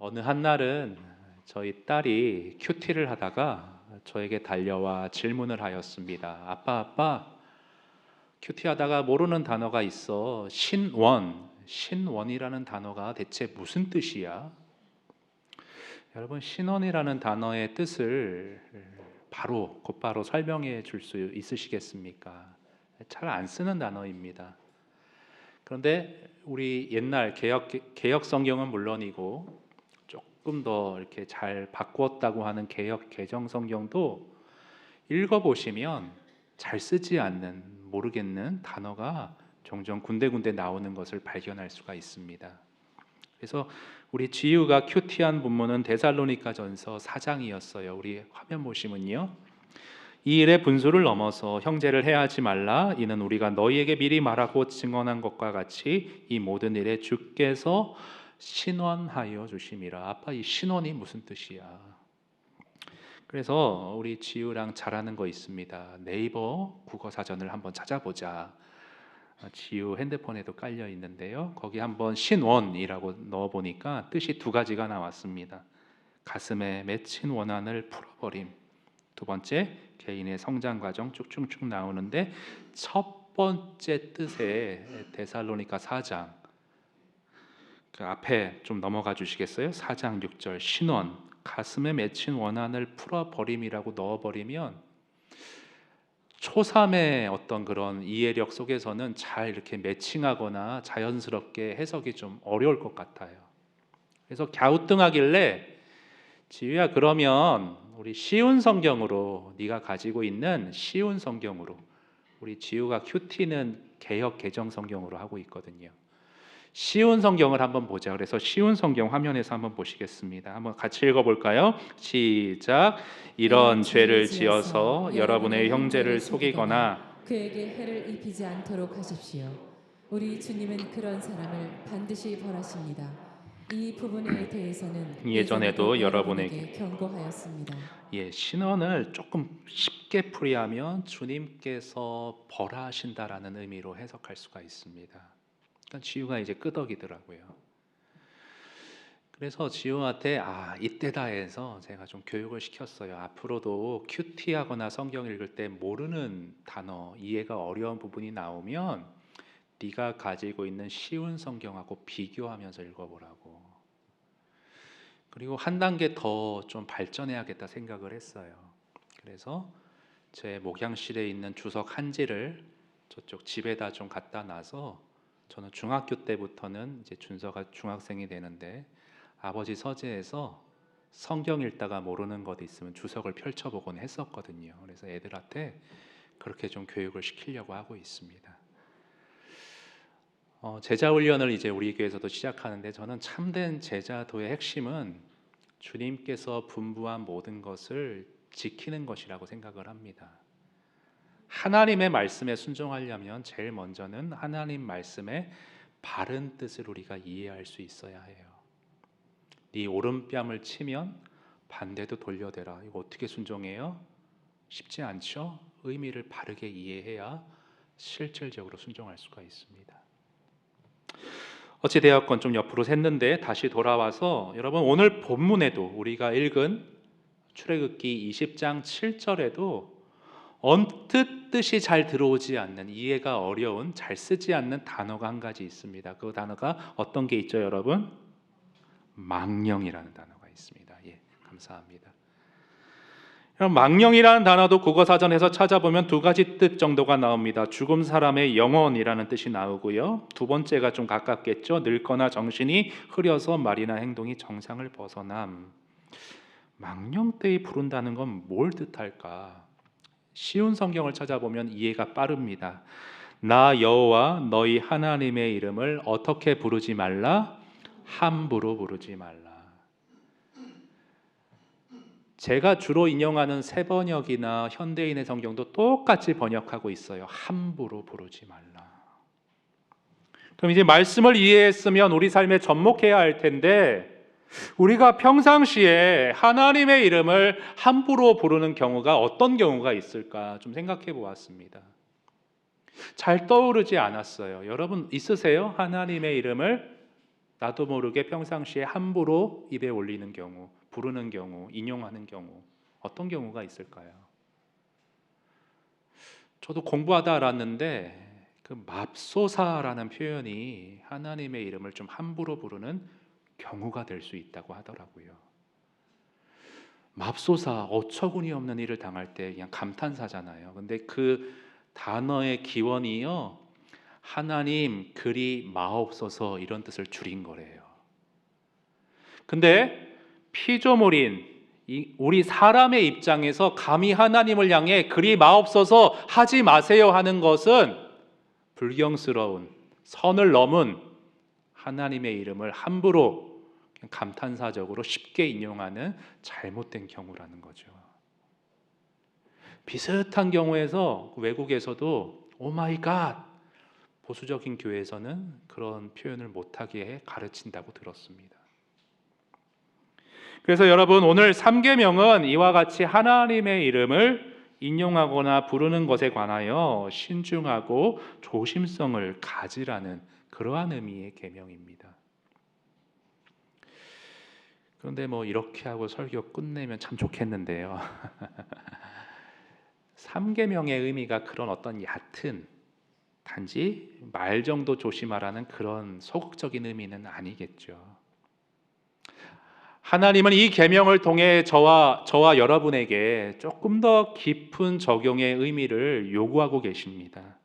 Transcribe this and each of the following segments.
어느 한날은 저희 딸이 큐티를 하다가 저에게 달려와 질문을 하였습니다. 아빠, 아빠, 큐티 하다가 모르는 단어가 있어. 신원이라는 단어가 대체 무슨 뜻이야? 여러분, 신원이라는 단어의 뜻을 곧바로 설명해 줄 수 있으시겠습니까? 잘 안 쓰는 단어입니다. 그런데 우리 옛날 개역 성경은 물론이고 조금 더 이렇게 잘 바꾸었다고 하는 개역 개정 성경도 읽어보시면 잘 쓰지 않는 모르겠는 단어가 종종 군데군데 나오는 것을 발견할 수가 있습니다. 그래서 우리 지유가 큐티한 본문은 데살로니가전서 4장이었어요. 우리 화면 보시면요. 이 일의 분수를 넘어서 형제를 해하지 말라. 이는 우리가 너희에게 미리 말하고 증언한 것과 같이 이 모든 일에 주께서 신원하여 주심이라. 아빠, 이 신원이 무슨 뜻이야? 그래서 우리 지우랑 잘하는 거 있습니다. 네이버 국어 사전을 한번 찾아보자. 지우 핸드폰에도 깔려 있는데요. 거기 한번 신원이라고 넣어 보니까 뜻이 두 가지가 나왔습니다. 가슴에 맺힌 원한을 풀어버림. 두 번째, 개인의 성장 과정 쭉쭉쭉 나오는데 첫 번째 뜻에 데살로니가 4장 그 앞에 좀 넘어가 주시겠어요? 4장 6절 신원, 가슴에 맺힌 원한을 풀어버림이라고 넣어버리면 초삼의 어떤 그런 이해력 속에서는 잘 이렇게 매칭하거나 자연스럽게 해석이 좀 어려울 것 같아요. 그래서 갸우뚱하길래 지휘야, 그러면 우리 쉬운 성경으로, 네가 가지고 있는 쉬운 성경으로, 우리 지우가 큐티는 개역 개정 성경으로 하고 있거든요. 쉬운 성경을 한번 보자. 그래서 쉬운 성경 화면에서 한번 보시겠습니다. 한번 같이 읽어볼까요? 시작. 이런 죄를 지어서 여러분의 형제를 속이거나 그에게 해를 입히지 않도록 하십시오. 우리 주님은 그런 사람을 반드시 벌하십니다. 이 부분에 대해서는 예전에도 여러분에게 경고하였습니다. 신원을 조금 쉽게 풀이하면 주님께서 벌하신다라는 의미로 해석할 수가 있습니다. 그러니까 지우가 이제 끄덕이더라고요. 그래서 지우한테 이때다 해서 제가 좀 교육을 시켰어요. 앞으로도 큐티하거나 성경 읽을 때 모르는 단어, 이해가 어려운 부분이 나오면 네가 가지고 있는 쉬운 성경하고 비교하면서 읽어보라고. 그리고 한 단계 더 좀 발전해야겠다 생각을 했어요. 그래서 제 목양실에 있는 주석 한지를 저쪽 집에다 좀 갖다 놔서 저는 중학교 때부터는 이제 준서가 중학생이 되는데 아버지 서재에서 성경 읽다가 모르는 것 있으면 주석을 펼쳐보곤 했었거든요. 그래서 애들한테 그렇게 좀 교육을 시키려고 하고 있습니다. 제자 훈련을 이제 우리 교회에서도 시작하는데 저는 참된 제자도의 핵심은 주님께서 분부한 모든 것을 지키는 것이라고 생각을 합니다. 하나님의 말씀에 순종하려면 제일 먼저는 하나님 말씀의 바른 뜻을 우리가 이해할 수 있어야 해요. 네 오른뺨을 치면 반대도 돌려대라. 이거 어떻게 순종해요? 쉽지 않죠? 의미를 바르게 이해해야 실질적으로 순종할 수가 있습니다. 어찌되었건 좀 옆으로 샜는데 다시 돌아와서 여러분 오늘 본문에도 우리가 읽은 출애굽기 20장 7절에도 언뜻 뜻이 잘 들어오지 않는, 이해가 어려운, 잘 쓰지 않는 단어가 한 가지 있습니다. 그 단어가 어떤 게 있죠, 여러분? 망령이라는 단어가 있습니다. 감사합니다. 망령이라는 단어도 국어사전에서 찾아보면 두 가지 뜻 정도가 나옵니다. 죽은 사람의 영혼이라는 뜻이 나오고요. 두 번째가 좀 가깝겠죠. 늙거나 정신이 흐려서 말이나 행동이 정상을 벗어남. 망령되이 부른다는 건 뭘 뜻할까? 쉬운 성경을 찾아보면 이해가 빠릅니다. 나 여호와 너희 하나님의 이름을 어떻게 부르지 말라? 함부로 부르지 말라. 제가 주로 인용하는 새번역이나 현대인의 성경도 똑같이 번역하고 있어요. 함부로 부르지 말라. 그럼 이제 말씀을 이해했으면 우리 삶에 접목해야 할 텐데 우리가 평상시에 하나님의 이름을 함부로 부르는 경우가 어떤 경우가 있을까 좀 생각해 보았습니다. 잘 떠오르지 않았어요. 여러분 있으세요? 하나님의 이름을 나도 모르게 평상시에 함부로 입에 올리는 경우, 부르는 경우, 인용하는 경우, 어떤 경우가 있을까요? 저도 공부하다 알았는데 그 맙소사라는 표현이 하나님의 이름을 좀 함부로 부르는 경우가 될 수 있다고 하더라고요. 맙소사, 어처구니 없는 일을 당할 때 그냥 감탄사잖아요. 근데 그 단어의 기원이요, 하나님 그리 마옵소서 이런 뜻을 줄인 거래요. 근데 피조물인 우리 사람의 입장에서 감히 하나님을 향해 그리 마옵소서 하지 마세요 하는 것은 불경스러운, 선을 넘은 하나님의 이름을 함부로 감탄사적으로 쉽게 인용하는 잘못된 경우라는 거죠. 비슷한 경우에서 외국에서도 오 마이 갓, 보수적인 교회에서는 그런 표현을 못하게 가르친다고 들었습니다. 그래서 여러분, 오늘 3계명은 이와 같이 하나님의 이름을 인용하거나 부르는 것에 관하여 신중하고 조심성을 가지라는 그러한 의미의 계명입니다. 그런데 이렇게 하고 설교 끝내면 참 좋겠는데요. 3계명의 의미가 그런 어떤 얕은, 단지 말 정도 조심하라는 그런 소극적인 의미는 아니겠죠. 하나님은 이 계명을 통해 저와 여러분에게 조금 더 깊은 적용의 의미를 요구하고 계십니다.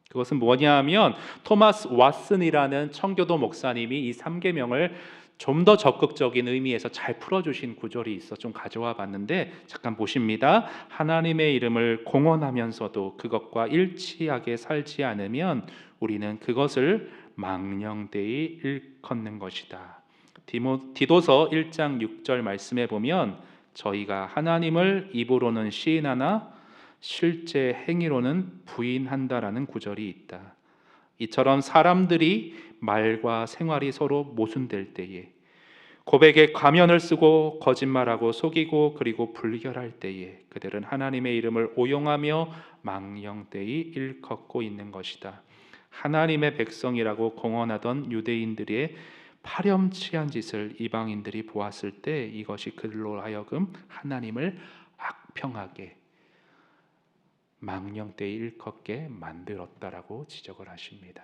그것은 뭐냐 하면 토마스 왓슨이라는 청교도 목사님이 이 3계명을 좀 더 적극적인 의미에서 잘 풀어주신 구절이 있어 좀 가져와 봤는데 잠깐 보십니다. 하나님의 이름을 공언하면서도 그것과 일치하게 살지 않으면 우리는 그것을 망령되이 일컫는 것이다. 디도서 1장 6절 말씀에 보면 저희가 하나님을 입으로는 시인하나 실제 행위로는 부인한다라는 구절이 있다. 이처럼 사람들이 말과 생활이 서로 모순될 때에, 고백에 가면을 쓰고 거짓말하고 속이고 그리고 불결할 때에 그들은 하나님의 이름을 오용하며 망령되이 일컫고 있는 것이다. 하나님의 백성이라고 공언하던 유대인들의 파렴치한 짓을 이방인들이 보았을 때 이것이 그들로 하여금 하나님을 악평하게, 망령되이 일컫게 만들었다라고 지적을 하십니다.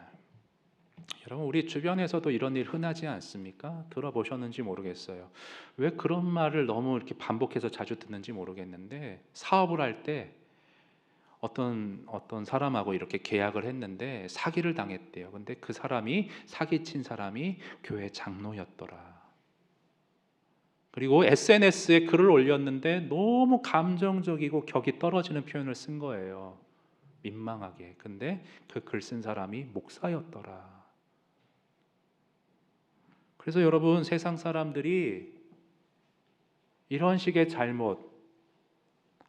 여러분, 우리 주변에서도 이런 일 흔하지 않습니까? 들어보셨는지 모르겠어요. 왜 그런 말을 너무 이렇게 반복해서 자주 듣는지 모르겠는데, 사업을 할 때 어떤 사람하고 이렇게 계약을 했는데 사기를 당했대요. 근데 그 사람이, 사기친 사람이 교회 장로였더라. 그리고 SNS에 글을 올렸는데 너무 감정적이고 격이 떨어지는 표현을 쓴 거예요. 민망하게. 근데 그 글 쓴 사람이 목사였더라. 그래서 여러분, 세상 사람들이 이런 식의 잘못,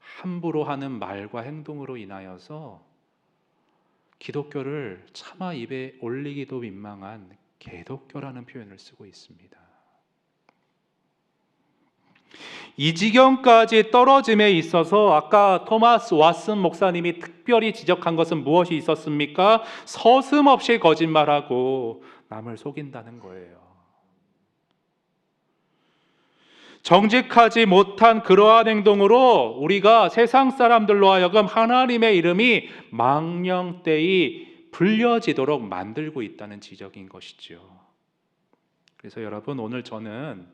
함부로 하는 말과 행동으로 인하여서 기독교를 차마 입에 올리기도 민망한 개독교라는 표현을 쓰고 있습니다. 이 지경까지 떨어짐에 있어서 아까 토마스 왓슨 목사님이 특별히 지적한 것은 무엇이 있었습니까? 서슴없이 거짓말하고 남을 속인다는 거예요. 정직하지 못한 그러한 행동으로 우리가 세상 사람들로 하여금 하나님의 이름이 망령되이 불려지도록 만들고 있다는 지적인 것이죠. 그래서 여러분, 오늘 저는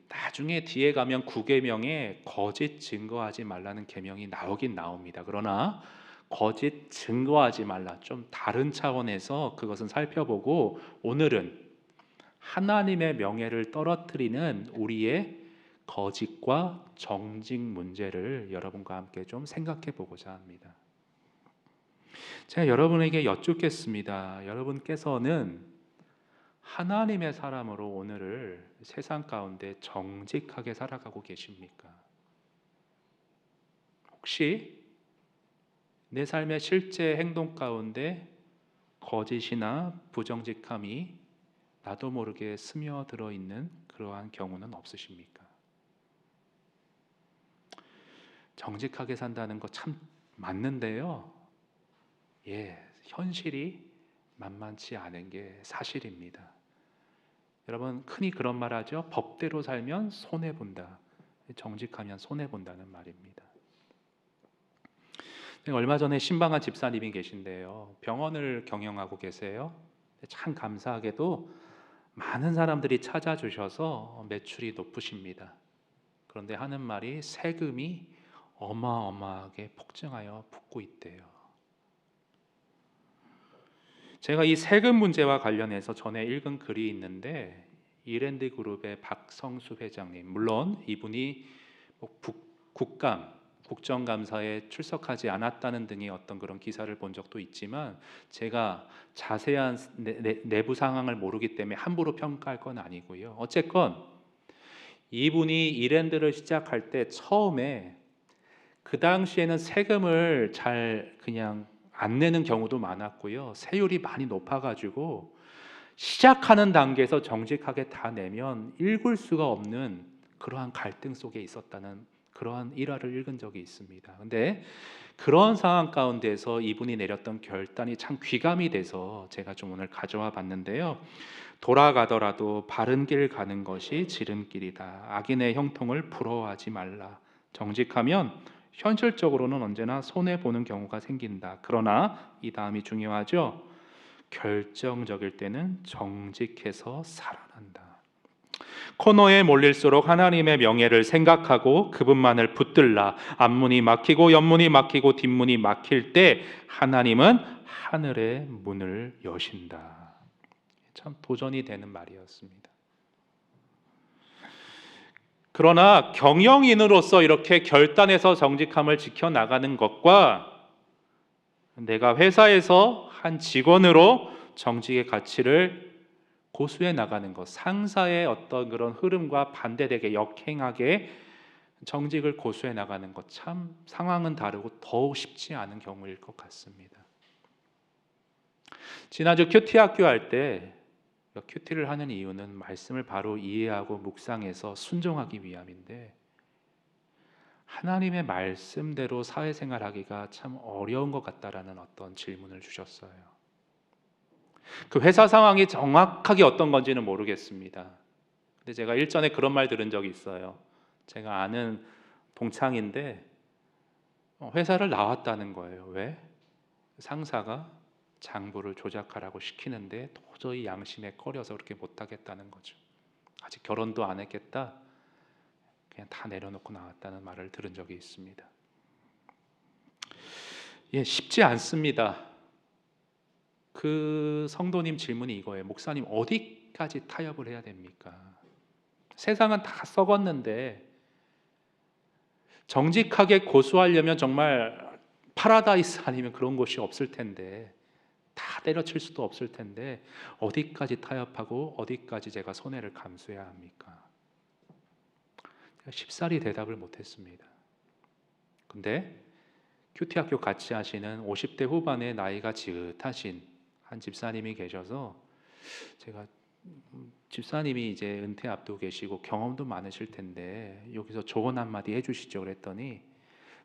나중에 뒤에 가면 9계명에 거짓 증거하지 말라는 계명이 나오긴 나옵니다. 그러나 거짓 증거하지 말라, 좀 다른 차원에서 그것은 살펴보고, 오늘은 하나님의 명예를 떨어뜨리는 우리의 거짓과 정직 문제를 여러분과 함께 좀 생각해 보고자 합니다. 제가 여러분에게 여쭙겠습니다. 여러분께서는 하나님의 사람으로 오늘을 세상 가운데 정직하게 살아가고 계십니까? 혹시 내 삶의 실제 행동 가운데 거짓이나 부정직함이 나도 모르게 스며들어 있는 그러한 경우는 없으십니까? 정직하게 산다는 거 참 맞는데요. 현실이 만만치 않은 게 사실입니다. 여러분 흔히 그런 말 하죠. 법대로 살면 손해 본다. 정직하면 손해 본다는 말입니다. 얼마 전에 신방한 집사님이 계신데요. 병원을 경영하고 계세요. 참 감사하게도 많은 사람들이 찾아주셔서 매출이 높으십니다. 그런데 하는 말이 세금이 어마어마하게 폭증하여 붙고 있대요. 제가 이 세금 문제와 관련해서 전에 읽은 글이 있는데 이랜드 그룹의 박성수 회장님, 물론 이분이 국정감사에 출석하지 않았다는 등의 어떤 그런 기사를 본 적도 있지만 제가 자세한 내부 상황을 모르기 때문에 함부로 평가할 건 아니고요. 어쨌건 이분이 이랜드를 시작할 때 처음에 그 당시에는 세금을 잘 그냥 안 내는 경우도 많았고요. 세율이 많이 높아가지고 시작하는 단계에서 정직하게 다 내면 읽을 수가 없는 그러한 갈등 속에 있었다는 그러한 일화를 읽은 적이 있습니다. 근데 그런 상황 가운데서 이분이 내렸던 결단이 참 귀감이 돼서 제가 좀 오늘 가져와 봤는데요. 돌아가더라도 바른 길 가는 것이 지름길이다. 악인의 형통을 부러워하지 말라. 정직하면 현실적으로는 언제나 손해 보는 경우가 생긴다. 그러나 이 다음이 중요하죠. 결정적일 때는 정직해서 살아난다. 코너에 몰릴수록 하나님의 명예를 생각하고 그분만을 붙들라. 앞문이 막히고 옆문이 막히고 뒷문이 막힐 때 하나님은 하늘의 문을 여신다. 참 도전이 되는 말이었습니다. 그러나 경영인으로서 이렇게 결단해서 정직함을 지켜나가는 것과 내가 회사에서 한 직원으로 정직의 가치를 고수해 나가는 것, 상사의 어떤 그런 흐름과 반대되게 역행하게 정직을 고수해 나가는 것, 참 상황은 다르고 더욱 쉽지 않은 경우일 것 같습니다. 지난주 큐티 학교 할 때 큐티를 하는 이유는 말씀을 바로 이해하고 묵상해서 순종하기 위함인데 하나님의 말씀대로 사회생활하기가 참 어려운 것 같다라는 어떤 질문을 주셨어요. 그 회사 상황이 정확하게 어떤 건지는 모르겠습니다. 근데 제가 일전에 그런 말 들은 적이 있어요. 제가 아는 동창인데 회사를 나왔다는 거예요. 왜? 상사가 장부를 조작하라고 시키는데 도저히 양심에 꺼려서 그렇게 못하겠다는 거죠. 아직 결혼도 안 했겠다. 그냥 다 내려놓고 나왔다는 말을 들은 적이 있습니다. 쉽지 않습니다. 그 성도님 질문이 이거예요. 목사님 어디까지 타협을 해야 됩니까? 세상은 다 썩었는데 정직하게 고수하려면 정말 파라다이스 아니면 그런 곳이 없을 텐데 다 때려칠 수도 없을 텐데 어디까지 타협하고 어디까지 제가 손해를 감수해야 합니까? 제가 쉽사리 대답을 못했습니다. 근데 큐티 학교 같이 하시는 50대 후반의 나이가 지긋하신 한 집사님이 계셔서 제가 집사님이 이제 은퇴 앞두고 계시고 경험도 많으실 텐데 여기서 조언 한마디 해주시죠 그랬더니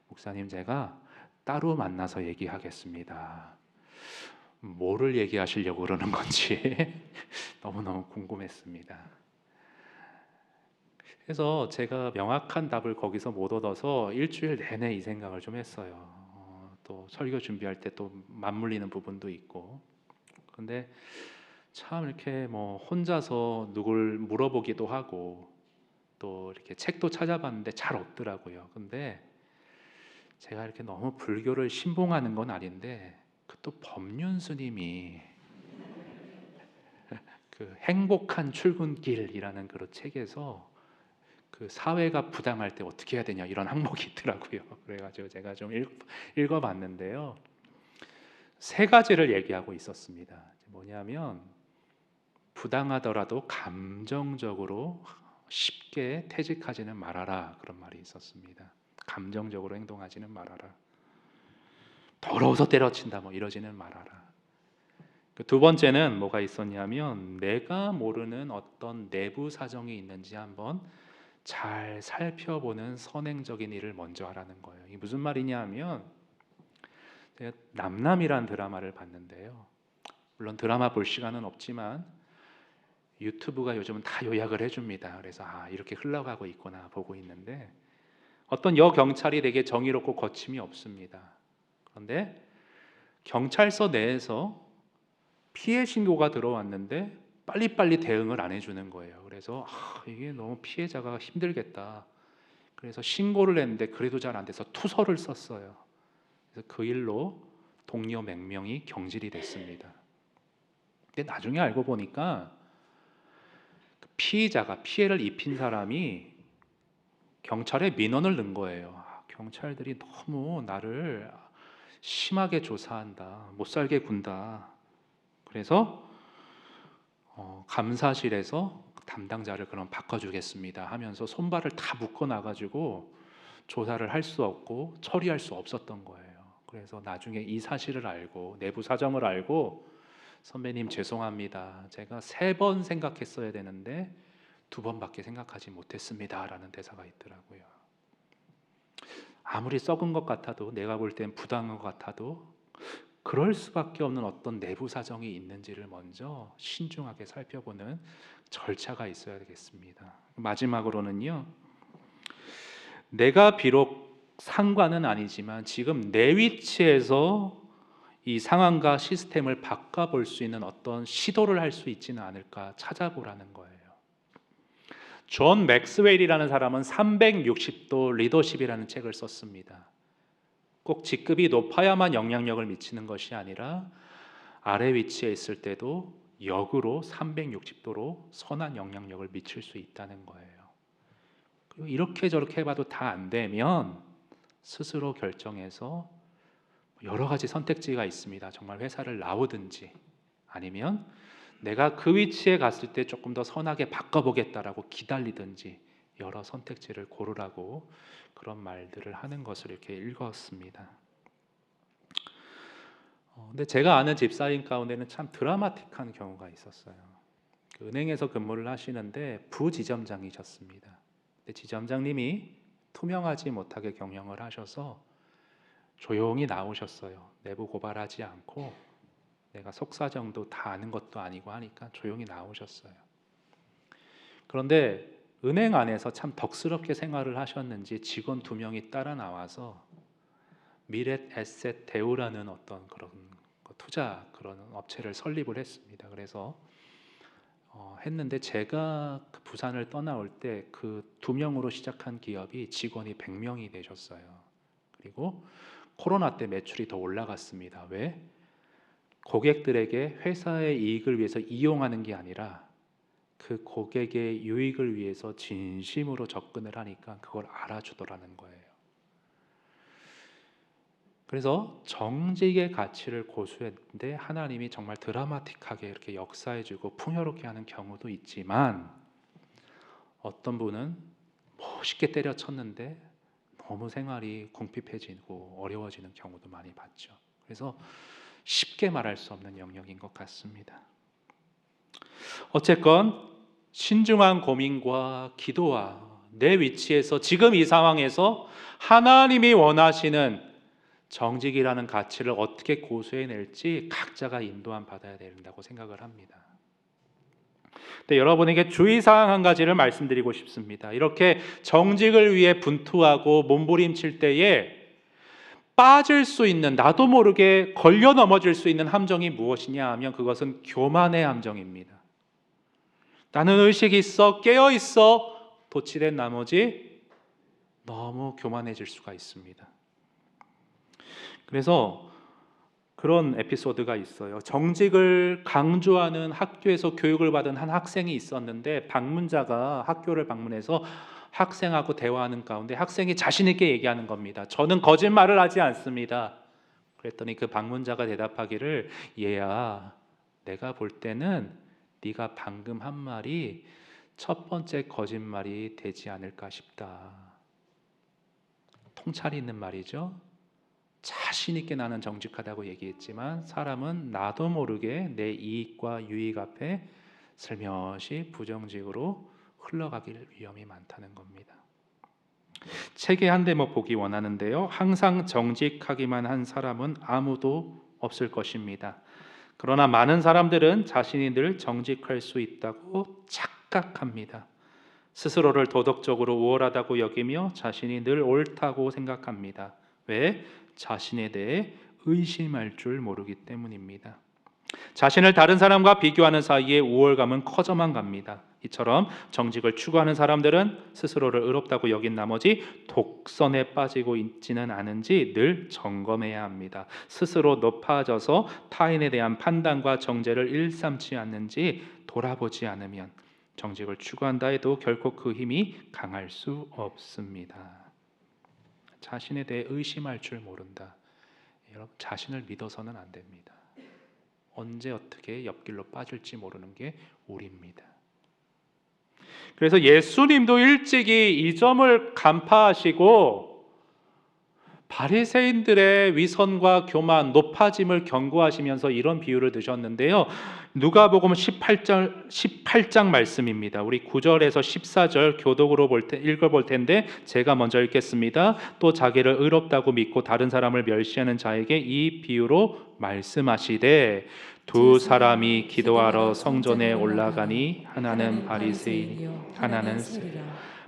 목사님 제가 따로 만나서 얘기하겠습니다. 뭐를 얘기하시려고 그러는 건지 너무너무 궁금했습니다. 그래서 제가 명확한 답을 거기서 못 얻어서 일주일 내내 이 생각을 좀 했어요. 또 설교 준비할 때 또 맞물리는 부분도 있고. 그런데 참 이렇게 뭐 혼자서 누굴 물어보기도 하고 또 이렇게 책도 찾아봤는데 잘 없더라고요. 근데 제가 이렇게 너무 불교를 신봉하는 건 아닌데 그 또 법륜 스님이 그 행복한 출근길이라는 그 책에서 그 사회가 부당할 때 어떻게 해야 되냐 이런 항목이 있더라고요. 그래가지고 제가 좀 읽어봤는데요. 세 가지를 얘기하고 있었습니다. 뭐냐면 부당하더라도 감정적으로 쉽게 퇴직하지는 말아라 그런 말이 있었습니다. 감정적으로 행동하지는 말아라. 더러워서 때려친다 뭐 이러지는 말아라. 두 번째는 뭐가 있었냐면 내가 모르는 어떤 내부 사정이 있는지 한번 잘 살펴보는 선행적인 일을 먼저 하라는 거예요. 이게 무슨 말이냐 하면 제가 남남이란 드라마를 봤는데요. 물론 드라마 볼 시간은 없지만 유튜브가 요즘은 다 요약을 해줍니다. 그래서 이렇게 흘러가고 있구나 보고 있는데 어떤 여경찰이 되게 정의롭고 거침이 없습니다. 그런데 경찰서 내에서 피해 신고가 들어왔는데 빨리빨리 대응을 안 해주는 거예요. 그래서 이게 너무 피해자가 힘들겠다. 그래서 신고를 했는데 그래도 잘 안 돼서 투서를 썼어요. 그래서 그 일로 동료 몇 명이 경질이 됐습니다. 근데 나중에 알고 보니까 그 피의자가 피해를 입힌 사람이 경찰에 민원을 넣은 거예요. 경찰들이 너무 나를 심하게 조사한다, 못 살게 군다. 그래서 감사실에서 담당자를 그럼 바꿔주겠습니다 하면서 손발을 다 묶어놔가지고 조사를 할 수 없고 처리할 수 없었던 거예요. 그래서 나중에 이 사실을 알고 내부 사정을 알고 선배님 죄송합니다. 제가 3번 생각했어야 되는데 2번밖에 생각하지 못했습니다 라는 대사가 있더라고요. 아무리 썩은 것 같아도 내가 볼 땐 부당한 것 같아도 그럴 수밖에 없는 어떤 내부 사정이 있는지를 먼저 신중하게 살펴보는 절차가 있어야 되겠습니다. 마지막으로는요, 내가 비록 상관은 아니지만 지금 내 위치에서 이 상황과 시스템을 바꿔볼 수 있는 어떤 시도를 할 수 있지는 않을까 찾아보라는 거예요. 존 맥스웰이라는 사람은 360도 리더십이라는 책을 썼습니다. 꼭 직급이 높아야만 영향력을 미치는 것이 아니라 아래 위치에 있을 때도 역으로 360도로 선한 영향력을 미칠 수 있다는 거예요. 그리고 이렇게 저렇게 해봐도 다 안 되면 스스로 결정해서 여러 가지 선택지가 있습니다. 정말 회사를 나오든지 아니면 내가 그 위치에 갔을 때 조금 더 선하게 바꿔보겠다라고 기다리든지 여러 선택지를 고르라고 그런 말들을 하는 것을 이렇게 읽었습니다. 근데 제가 아는 집사님 가운데는 참 드라마틱한 경우가 있었어요. 그 은행에서 근무를 하시는데 부지점장이셨습니다. 근데 지점장님이 투명하지 못하게 경영을 하셔서 조용히 나오셨어요. 내부 고발하지 않고 내가 속사정도 다 아는 것도 아니고 하니까 조용히 나오셨어요. 그런데 은행 안에서 참 덕스럽게 생활을 하셨는지 직원 2명이 따라 나와서 미렛 에셋 대우라는 어떤 그런 투자 그런 업체를 설립을 했습니다. 그래서 했는데 제가 그 부산을 떠나올 때 그 2명으로 시작한 기업이 직원이 100명이 되셨어요. 그리고 코로나 때 매출이 더 올라갔습니다. 왜? 고객들에게 회사의 이익을 위해서 이용하는 게 아니라 그 고객의 유익을 위해서 진심으로 접근을 하니까 그걸 알아주더라는 거예요. 그래서 정직의 가치를 고수했는데 하나님이 정말 드라마틱하게 이렇게 역사해주고 풍요롭게 하는 경우도 있지만 어떤 분은 멋있게 때려쳤는데 너무 생활이 궁핍해지고 어려워지는 경우도 많이 봤죠. 그래서 쉽게 말할 수 없는 영역인 것 같습니다. 어쨌건 신중한 고민과 기도와 내 위치에서 지금 이 상황에서 하나님이 원하시는 정직이라는 가치를 어떻게 고수해낼지 각자가 인도함 받아야 된다고 생각을 합니다. 근데 여러분에게 주의사항 한 가지를 말씀드리고 싶습니다. 이렇게 정직을 위해 분투하고 몸부림칠 때에 빠질 수 있는, 나도 모르게 걸려 넘어질 수 있는 함정이 무엇이냐 하면 그것은 교만의 함정입니다. 나는 의식이 있어, 깨어 있어 도취된 나머지 너무 교만해질 수가 있습니다. 그래서 그런 에피소드가 있어요. 정직을 강조하는 학교에서 교육을 받은 한 학생이 있었는데 방문자가 학교를 방문해서 학생하고 대화하는 가운데 학생이 자신 있게 얘기하는 겁니다. 저는 거짓말을 하지 않습니다. 그랬더니 그 방문자가 대답하기를, 얘야, 내가 볼 때는 네가 방금 한 말이 첫 번째 거짓말이 되지 않을까 싶다. 통찰이 있는 말이죠. 자신 있게 나는 정직하다고 얘기했지만 사람은 나도 모르게 내 이익과 유익 앞에 슬며시 부정직으로 흘러가길 위험이 많다는 겁니다. 책의 한 대목 보기 원하는데요. 항상 정직하기만 한 사람은 아무도 없을 것입니다. 그러나 많은 사람들은 자신이 늘 정직할 수 있다고 착각합니다. 스스로를 도덕적으로 우월하다고 여기며 자신이 늘 옳다고 생각합니다. 왜? 자신에 대해 의심할 줄 모르기 때문입니다. 자신을 다른 사람과 비교하는 사이에 우월감은 커져만 갑니다. 이처럼 정직을 추구하는 사람들은 스스로를 의롭다고 여긴 나머지 독선에 빠지고 있지는 않은지 늘 점검해야 합니다. 스스로 높아져서 타인에 대한 판단과 정죄를 일삼지 않는지 돌아보지 않으면 정직을 추구한다 해도 결코 그 힘이 강할 수 없습니다. 자신에 대해 의심할 줄 모른다. 여러분, 자신을 믿어서는 안 됩니다. 언제 어떻게 옆길로 빠질지 모르는 게 우리입니다. 그래서 예수님도 일찍이 이 점을 간파하시고 바리새인들의 위선과 교만, 높아짐을 경고하시면서 이런 비유를 드셨는데요. 누가복음 18장 말씀입니다. 우리 9절에서 14절 교독으로 읽어볼 텐데 제가 먼저 읽겠습니다. 또 자기를 의롭다고 믿고 다른 사람을 멸시하는 자에게 이 비유로 말씀하시되 두 사람이 기도하러 성전에 올라가니 하나는 바리새인이요 하나는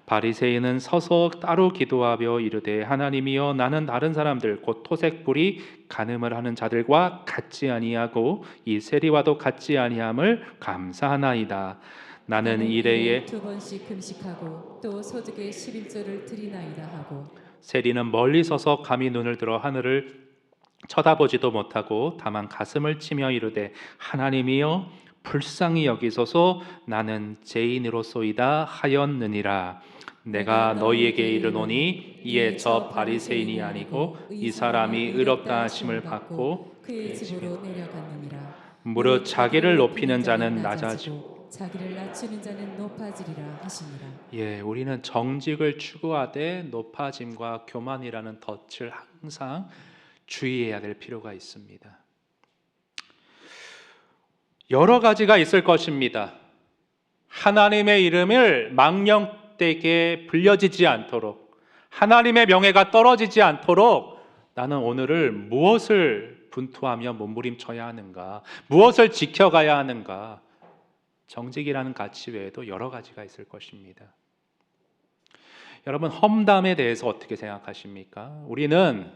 바리새인은 서서 따로 기도하며 이르되 하나님이여 나는 다른 사람들 곧 토색불이 간음을 하는 자들과 같지 아니하고 이 세리와도 같지 아니함을 감사하나이다. 나는 이래에 2번씩 금식하고 또 소득의 11조를 드리나이다 하고 세리는 멀리 서서 감히 눈을 들어 하늘을 쳐다보지도 못하고 다만 가슴을 치며 이르되 하나님이여 불쌍히 여기소서 나는 죄인으로소이다 하였느니라. 내가 너희에게 이르노니 이에 저 바리새인이 아니고 이 사람이 의롭다 하심을 받고 그의 집으로 내려갔느니라. 무릇 자기를 높이는 자는 낮아지고 자기를 낮추는 자는 높아지리라 하시니라. 예, 우리는 정직을 추구하되 높아짐과 교만이라는 덫을 항상 주의해야 될 필요가 있습니다. 여러 가지가 있을 것입니다. 하나님의 이름을 망령되게 불려지지 않도록, 하나님의 명예가 떨어지지 않도록 나는 오늘을 무엇을 분투하며 몸부림쳐야 하는가, 무엇을 지켜가야 하는가. 정직이라는 가치 외에도 여러 가지가 있을 것입니다. 여러분, 험담에 대해서 어떻게 생각하십니까? 우리는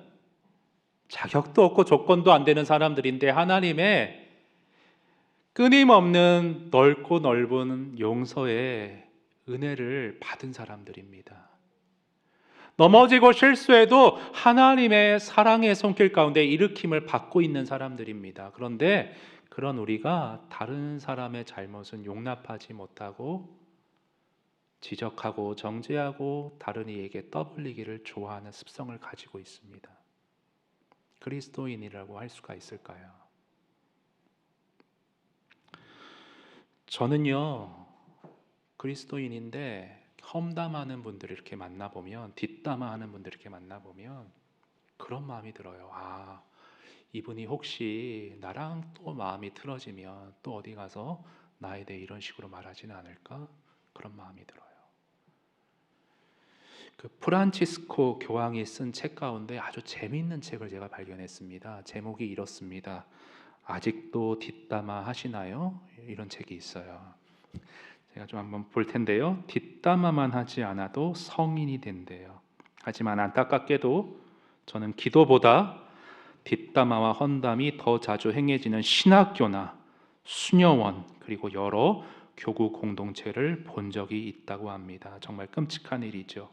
자격도 없고 조건도 안 되는 사람들인데 하나님의 끊임없는 넓고 넓은 용서의 은혜를 받은 사람들입니다. 넘어지고 실수해도 하나님의 사랑의 손길 가운데 일으킴을 받고 있는 사람들입니다. 그런데 그런 우리가 다른 사람의 잘못은 용납하지 못하고 지적하고 정죄하고 다른 이에게 떠벌리기를 좋아하는 습성을 가지고 있습니다. 그리스도인이라고 할 수가 있을까요? 저는요, 그리스도인인데 험담하는 분들 이렇게 만나보면, 뒷담화하는 분들 이렇게 만나보면 그런 마음이 들어요. 아, 이분이 혹시 나랑 또 마음이 틀어지면 또 어디 가서 나에 대해 이런 식으로 말하지는 않을까? 그런 마음이 들어요. 그 프란치스코 교황이 쓴 책 가운데 아주 재미있는 책을 제가 발견했습니다. 제목이 이렇습니다. 아직도 뒷담화 하시나요? 이런 책이 있어요. 제가 좀 한번 볼 텐데요. 뒷담화만 하지 않아도 성인이 된대요. 하지만 안타깝게도 저는 기도보다 뒷담화와 헌담이 더 자주 행해지는 신학교나 수녀원 그리고 여러 교구 공동체를 본 적이 있다고 합니다. 정말 끔찍한 일이죠.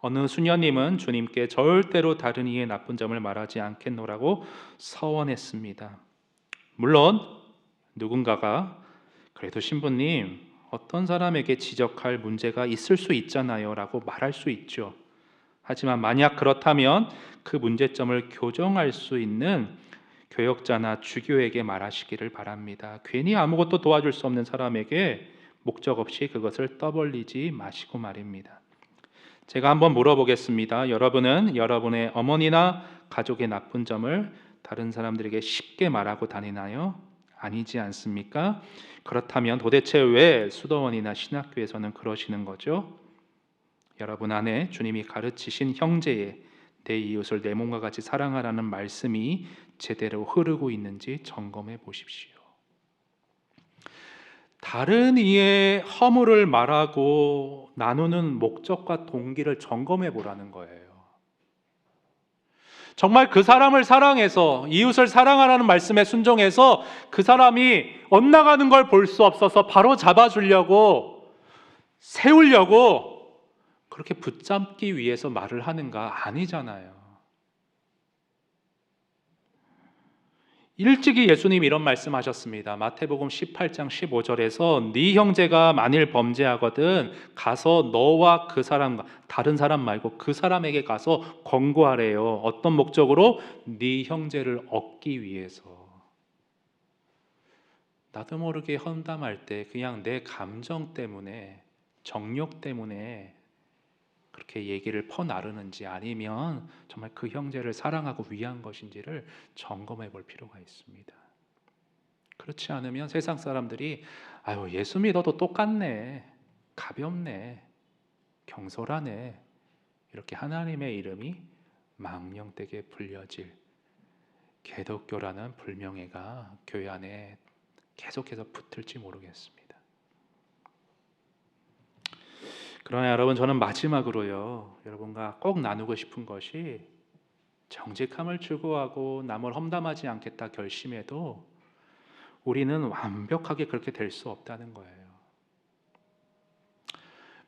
어느 수녀님은 주님께 절대로 다른 이의 나쁜 점을 말하지 않겠노라고 서원했습니다. 물론 누군가가 그래도 신부님 어떤 사람에게 지적할 문제가 있을 수 있잖아요 라고 말할 수 있죠. 하지만 만약 그렇다면 그 문제점을 교정할 수 있는 교역자나 주교에게 말하시기를 바랍니다. 괜히 아무것도 도와줄 수 없는 사람에게 목적 없이 그것을 떠벌리지 마시고 말입니다. 제가 한번 물어보겠습니다. 여러분은 여러분의 어머니나 가족의 나쁜 점을 다른 사람들에게 쉽게 말하고 다니나요? 아니지 않습니까? 그렇다면 도대체 왜 수도원이나 신학교에서는 그러시는 거죠? 여러분 안에 주님이 가르치신 형제의 내 이웃을 내 몸과 같이 사랑하라는 말씀이 제대로 흐르고 있는지 점검해 보십시오. 다른 이의 허물을 말하고 나누는 목적과 동기를 점검해 보라는 거예요. 정말 그 사람을 사랑해서, 이웃을 사랑하라는 말씀에 순종해서 그 사람이 엇나가는 걸 볼 수 없어서 바로 잡아주려고, 세우려고 그렇게 붙잡기 위해서 말을 하는가? 아니잖아요. 일찍이 예수님 이런 말씀하셨습니다. 마태복음 18장 15절에서 네 형제가 만일 범죄하거든 가서 너와 그 사람, 다른 사람 말고 그 사람에게 가서 권고하래요. 어떤 목적으로? 네 형제를 얻기 위해서. 나도 모르게 헌담할 때 그냥 내 감정 때문에, 정욕 때문에 그렇게 얘기를 퍼나르는지, 아니면 정말 그 형제를 사랑하고 위한 것인지를 점검해 볼 필요가 있습니다. 그렇지 않으면 세상 사람들이 아유, 예수 믿어도 똑같네, 가볍네, 경솔하네, 이렇게 하나님의 이름이 망령되게 불려질 기독교라는 불명예가 교회 안에 계속해서 붙을지 모르겠습니다. 그러나 여러분, 저는 마지막으로요, 여러분과 꼭 나누고 싶은 것이, 정직함을 추구하고 남을 험담하지 않겠다 결심해도 우리는 완벽하게 그렇게 될 수 없다는 거예요.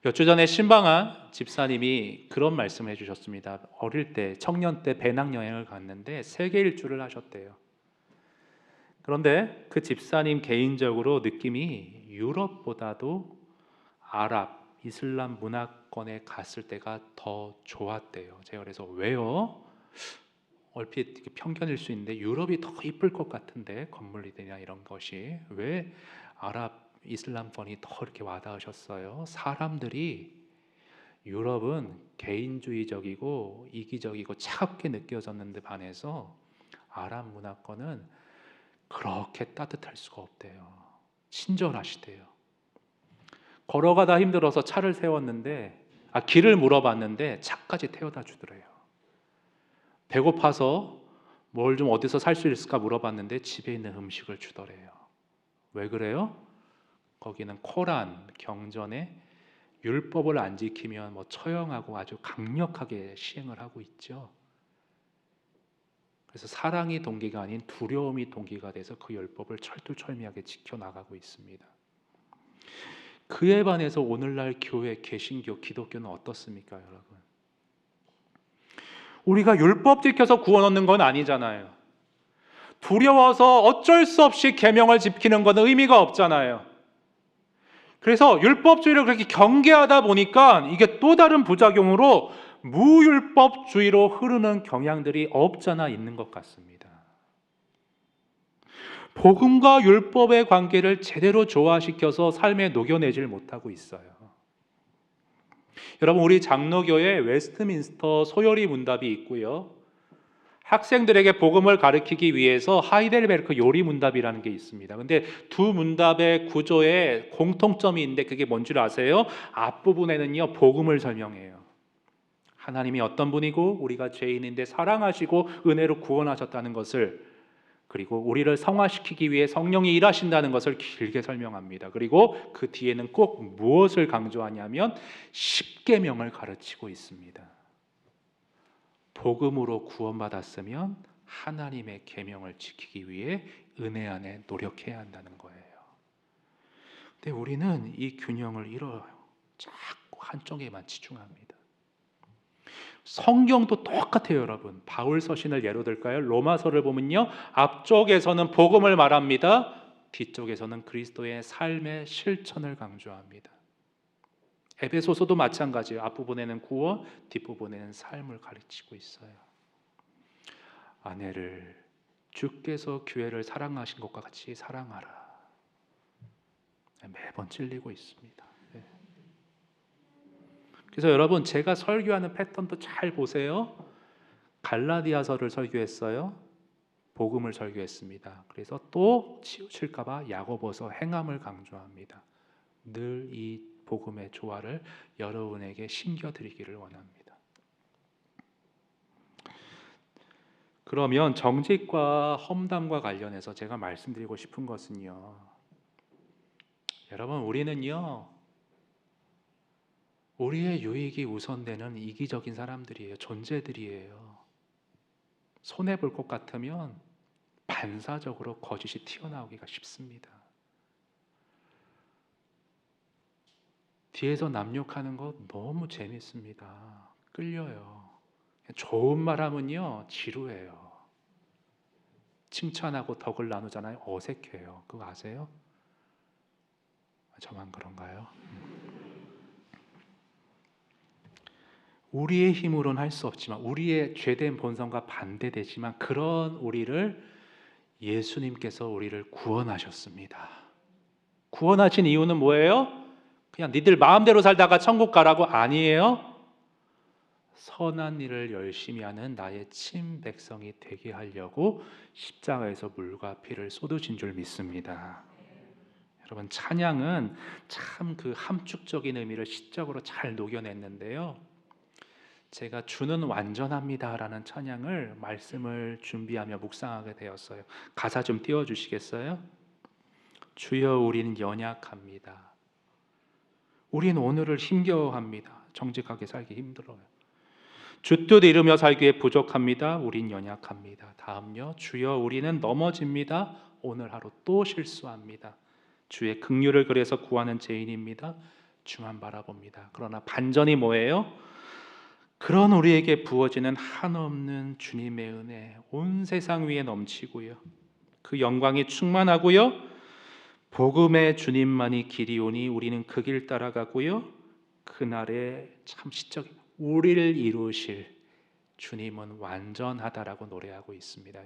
몇 주 전에 신방한 집사님이 그런 말씀을 해주셨습니다. 어릴 때, 청년 때 배낭여행을 갔는데 세계 일주를 하셨대요. 그런데 그 집사님 개인적으로 느낌이 유럽보다도 아랍, 이슬람 문화권에 갔을 때가 더 좋았대요. 제가 그래서 왜요? 얼핏 편견일 수 있는데 유럽이 더 이쁠 것 같은데, 건물이나 이런 것이 왜 아랍, 이슬람권이 더 이렇게 와닿으셨어요? 사람들이, 유럽은 개인주의적이고 이기적이고 차갑게 느껴졌는데 반해서 아랍 문화권은 그렇게 따뜻할 수가 없대요. 친절하시대요. 걸어가다 힘들어서 차를 세웠는데, 길을 물어봤는데 차까지 태워다 주더래요. 배고파서 뭘 좀 어디서 살 수 있을까 물어봤는데 집에 있는 음식을 주더래요. 왜 그래요? 거기는 코란, 경전에 율법을 안 지키면 처형하고 아주 강력하게 시행을 하고 있죠. 그래서 사랑이 동기가 아닌 두려움이 동기가 돼서 그 율법을 철두철미하게 지켜나가고 있습니다. 그에 반해서 오늘날 교회, 개신교, 기독교는 어떻습니까, 여러분? 우리가 율법 지켜서 구원 얻는 건 아니잖아요. 두려워서 어쩔 수 없이 계명을 지키는 건 의미가 없잖아요. 그래서 율법주의를 그렇게 경계하다 보니까 이게 또 다른 부작용으로 무율법주의로 흐르는 경향들이 없잖아 있는 것 같습니다. 복음과 율법의 관계를 제대로 조화시켜서 삶에 녹여내질 못하고 있어요. 여러분, 우리 장로교에 웨스트민스터 소요리 문답이 있고요, 학생들에게 복음을 가르치기 위해서 하이델베르크 요리 문답이라는 게 있습니다. 근데 두 문답의 구조에 공통점이 있는데 그게 뭔 줄 아세요? 앞부분에는요, 복음을 설명해요. 하나님이 어떤 분이고 우리가 죄인인데 사랑하시고 은혜로 구원하셨다는 것을, 그리고 우리를 성화시키기 위해 성령이 일하신다는 것을 길게 설명합니다. 그리고 그 뒤에는 꼭 무엇을 강조하냐면 십계명을 가르치고 있습니다. 복음으로 구원받았으면 하나님의 계명을 지키기 위해 은혜 안에 노력해야 한다는 거예요. 근데 우리는 이 균형을 잃어요. 자꾸 한쪽에만 치중합니다. 성경도 똑같아요, 여러분. 바울 서신을 예로 들까요? 로마서를 보면요, 앞쪽에서는 복음을 말합니다. 뒤쪽에서는 그리스도의 삶의 실천을 강조합니다. 에베소서도 마찬가지예요. 앞부분에는 구원, 뒷부분에는 삶을 가르치고 있어요. 아내를 주께서 교회를 사랑하신 것과 같이 사랑하라. 매번 찔리고 있습니다. 그래서 여러분, 제가 설교하는 패턴도 잘 보세요. 갈라디아서를 설교했어요. 복음을 설교했습니다. 그래서 또 치우칠까 봐 야고보서 행함을 강조합니다. 늘 이 복음의 조화를 여러분에게 심겨드리기를 원합니다. 그러면 정직과 험담과 관련해서 제가 말씀드리고 싶은 것은요, 여러분, 우리는요, 우리의 유익이 우선되는 이기적인 사람들이에요. 존재들이에요. 손해볼 것 같으면 반사적으로 거짓이 튀어나오기가 쉽습니다. 뒤에서 남욕하는 거 너무 재밌습니다. 끌려요. 좋은 말 하면요, 지루해요. 칭찬하고 덕을 나누잖아요. 어색해요. 그거 아세요? 저만 그런가요? 우리의 힘으로는 할 수 없지만, 우리의 죄된 본성과 반대되지만, 그런 우리를 예수님께서 우리를 구원하셨습니다. 구원하신 이유는 뭐예요? 그냥 니들 마음대로 살다가 천국 가라고 아니에요. 선한 일을 열심히 하는 나의 친백성이 되게 하려고 십자가에서 물과 피를 쏟으신 줄 믿습니다. 여러분, 찬양은 참 그 함축적인 의미를 시적으로 잘 녹여냈는데요, 제가 주는 완전합니다라는 찬양을 말씀을 준비하며 묵상하게 되었어요. 가사 좀 띄워주시겠어요? 주여 우리는 연약합니다. 우린 오늘을 힘겨워합니다. 정직하게 살기 힘들어요. 주뜻 이루며 살기에 부족합니다. 우린 연약합니다. 다음요. 주여 우리는 넘어집니다. 오늘 하루 또 실수합니다. 주의 긍휼을 그래서 구하는 죄인입니다. 주만 바라봅니다. 그러나 반전이 뭐예요? 그런 우리에게 부어지는 한없는 주님의 은혜, 온 세상 위에 넘치고요, 그 영광이 충만하고요, 복음의 주님만이 길이오니 우리는 그 길 따라가고요, 그날에 참 시적인 우리를 이루실 주님은 완전하다라고 노래하고 있습니다.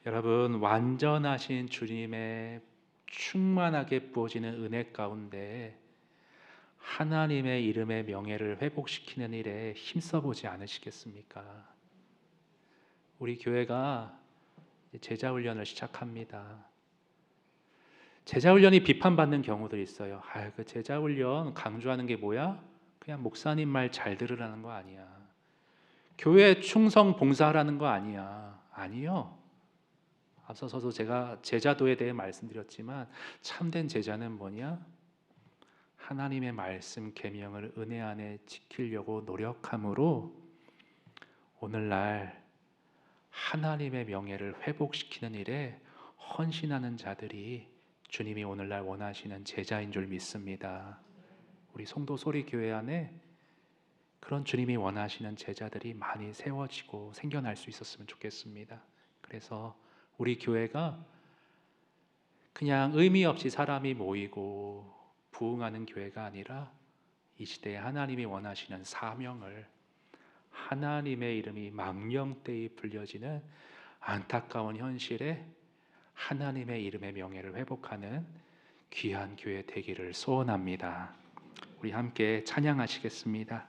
여러분, 완전하신 주님의 충만하게 부어지는 은혜 가운데 하나님의 이름의 명예를 회복시키는 일에 힘써보지 않으시겠습니까? 우리 교회가 제자훈련을 시작합니다. 제자훈련이 비판받는 경우들이 있어요. 그 제자훈련 강조하는 게 뭐야? 그냥 목사님 말 잘 들으라는 거 아니야. 교회 충성 봉사하라는 거 아니야. 아니요. 앞서서도 제가 제자도에 대해 말씀드렸지만, 참된 제자는 뭐냐? 하나님의 말씀 계명을 은혜 안에 지키려고 노력함으로 오늘날 하나님의 명예를 회복시키는 일에 헌신하는 자들이 주님이 오늘날 원하시는 제자인 줄 믿습니다. 우리 송도 소리교회 안에 그런 주님이 원하시는 제자들이 많이 세워지고 생겨날 수 있었으면 좋겠습니다. 그래서 우리 교회가 그냥 의미 없이 사람이 모이고 부흥하는 교회가 아니라 이 시대에 하나님이 원하시는 사명을, 하나님의 이름이 망령되이 불려지는 안타까운 현실에 하나님의 이름의 명예를 회복하는 귀한 교회 되기를 소원합니다. 우리 함께 찬양하시겠습니다.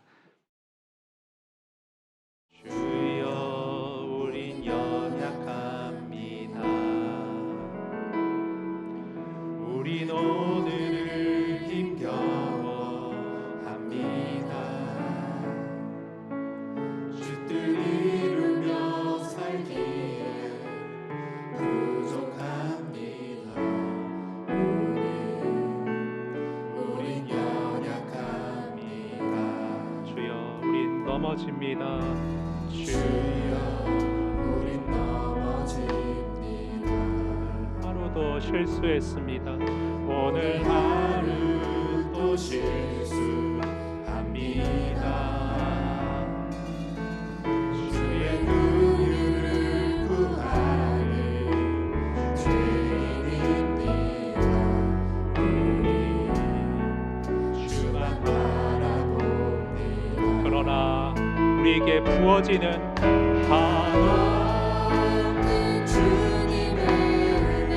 주여 우린 연약합니다. 우린 오늘을 힘겨워합니다. 주 뜻 이루며 살기에 부족합니다. 우린 연약합니다. 주여 우린 넘어집니다. 주여 우린 넘어집니다. 하루도 실수했습니다. 오늘 하루 또 실수합니다. 주의 긍휼을 구하는 죄인입니다. 우리 주만 바라봅니다. 그러나 우리에게 부어지는 한없는 주님의 은혜,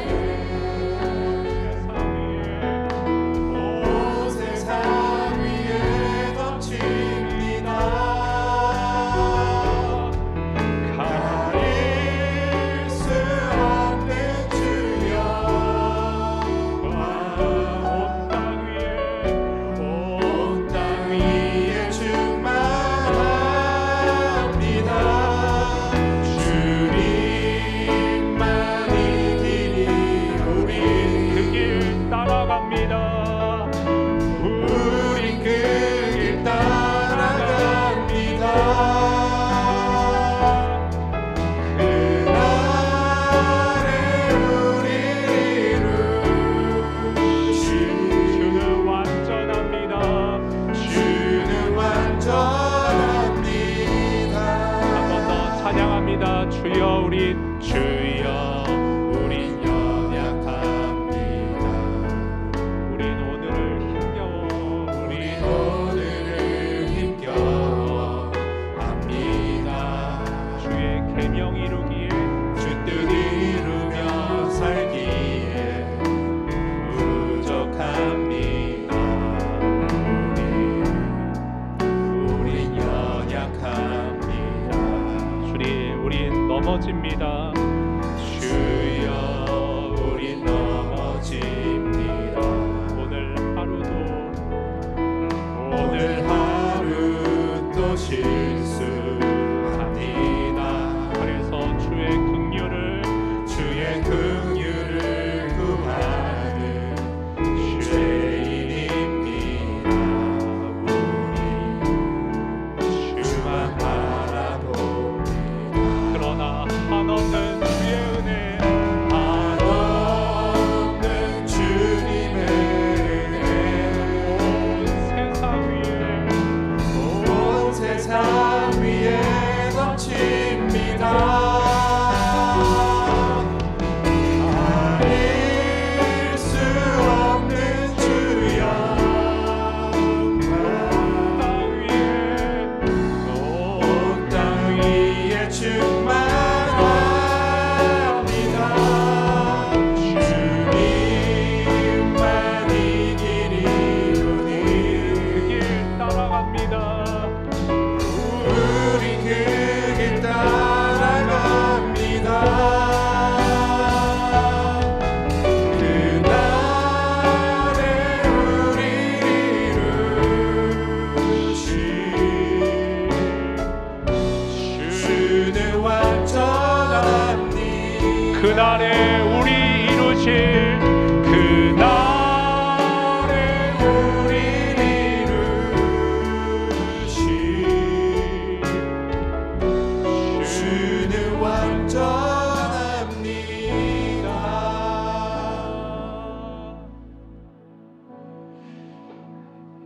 온 세상 위에 넘칩니다. 가릴 수 없는 주여, 온 땅 위에 충만합니다.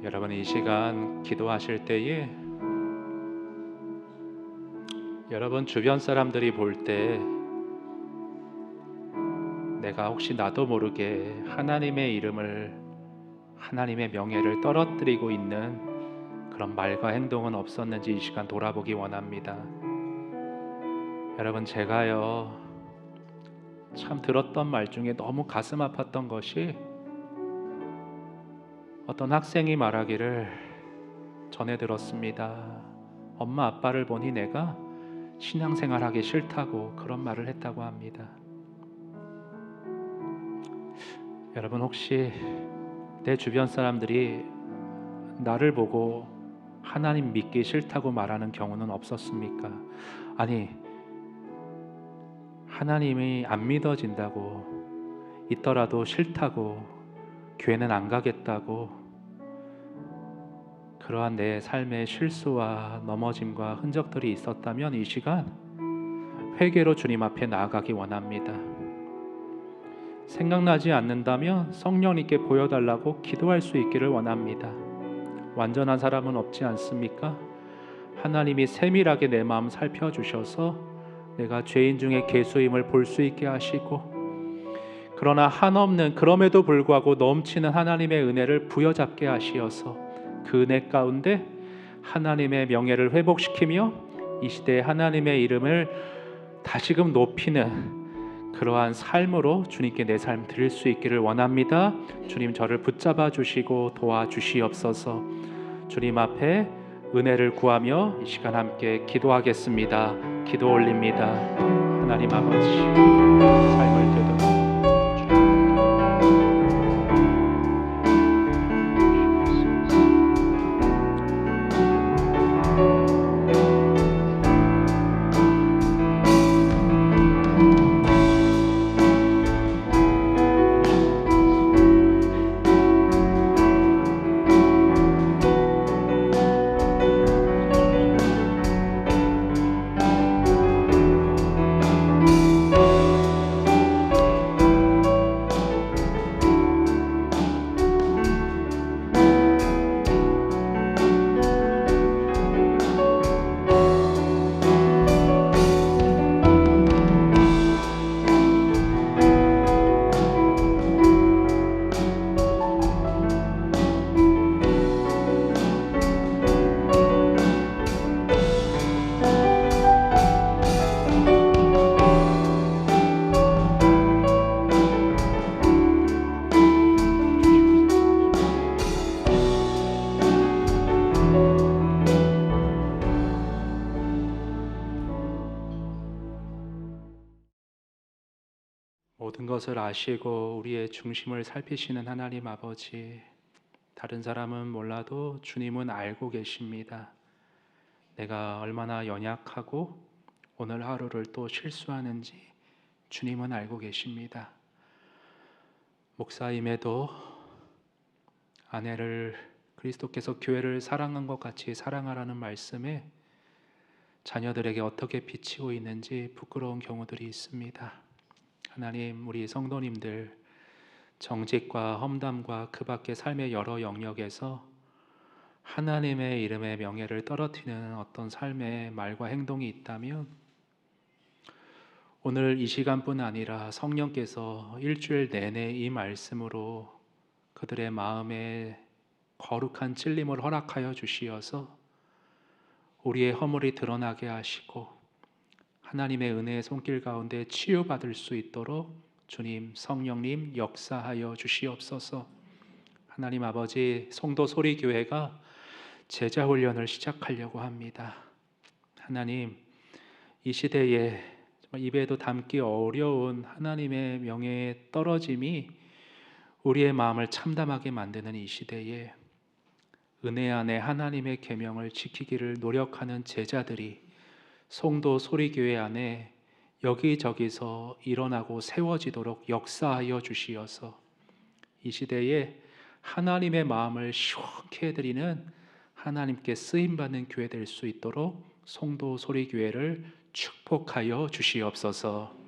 여러분 이 시간 기도하실 때에 여러분 주변 사람들이 볼 때 내가 혹시 나도 모르게 하나님의 이름을, 하나님의 명예를 떨어뜨리고 있는 그런 말과 행동은 없었는지 이 시간 돌아보기 원합니다. 여러분 제가요 참 들었던 말 중에 너무 가슴 아팠던 것이, 어떤 학생이 말하기를 전해 들었습니다. 엄마 아빠를 보니 내가 신앙생활 하기 싫다고 그런 말을 했다고 합니다. 여러분 혹시 내 주변 사람들이 나를 보고 하나님 믿기 싫다고 말하는 경우는 없었습니까? 아니, 하나님이 안 믿어진다고, 있더라도 싫다고, 교회는 안 가겠다고, 그러한 내 삶의 실수와 넘어짐과 흔적들이 있었다면 이 시간 회개로 주님 앞에 나아가기 원합니다. 생각나지 않는다면 성령님께 보여달라고 기도할 수 있기를 원합니다. 완전한 사람은 없지 않습니까? 하나님이 세밀하게 내 마음 살펴주셔서 내가 죄인 중에 괴수임을 볼 수 있게 하시고, 그러나 한없는 그럼에도 불구하고 넘치는 하나님의 은혜를 부여잡게 하시어서 그 은혜 가운데 하나님의 명예를 회복시키며 이 시대에 하나님의 이름을 다시금 높이는 그러한 삶으로 주님께 내 삶 드릴 수 있기를 원합니다. 주님 저를 붙잡아 주시고 도와주시옵소서. 주님 앞에 은혜를 구하며 이 시간 함께 기도하겠습니다. 기도 올립니다. 하나님 아버지, 삶을 되돌아 모든 것을 아시고 우리의 중심을 살피시는 하나님 아버지, 다른 사람은 몰라도 주님은 알고 계십니다. 내가 얼마나 연약하고 오늘 하루를 또 실수하는지 주님은 알고 계십니다. 목사임에도 아내를 그리스도께서 교회를 사랑한 것 같이 사랑하라는 말씀에 자녀들에게 어떻게 비치고 있는지 부끄러운 경우들이 있습니다. 하나님, 우리 성도님들 정직과 험담과 그 밖의 삶의 여러 영역에서 하나님의 이름의 명예를 떨어뜨리는 어떤 삶의 말과 행동이 있다면 오늘 이 시간뿐 아니라 성령께서 일주일 내내 이 말씀으로 그들의 마음에 거룩한 찔림을 허락하여 주시어서 우리의 허물이 드러나게 하시고 하나님의 은혜의 손길 가운데 치유받을 수 있도록 주님 성령님 역사하여 주시옵소서. 하나님 아버지, 송도 소리교회가 제자훈련을 시작하려고 합니다. 하나님, 이 시대에 정말 입에도 담기 어려운 하나님의 명예의 떨어짐이 우리의 마음을 참담하게 만드는 이 시대에 은혜 안에 하나님의 계명을 지키기를 노력하는 제자들이 송도 소리교회 안에 여기저기서 일어나고 세워지도록 역사하여 주시어서 이 시대에 하나님의 마음을 시원케 해드리는 하나님께 쓰임받는 교회 될 수 있도록 송도 소리교회를 축복하여 주시옵소서.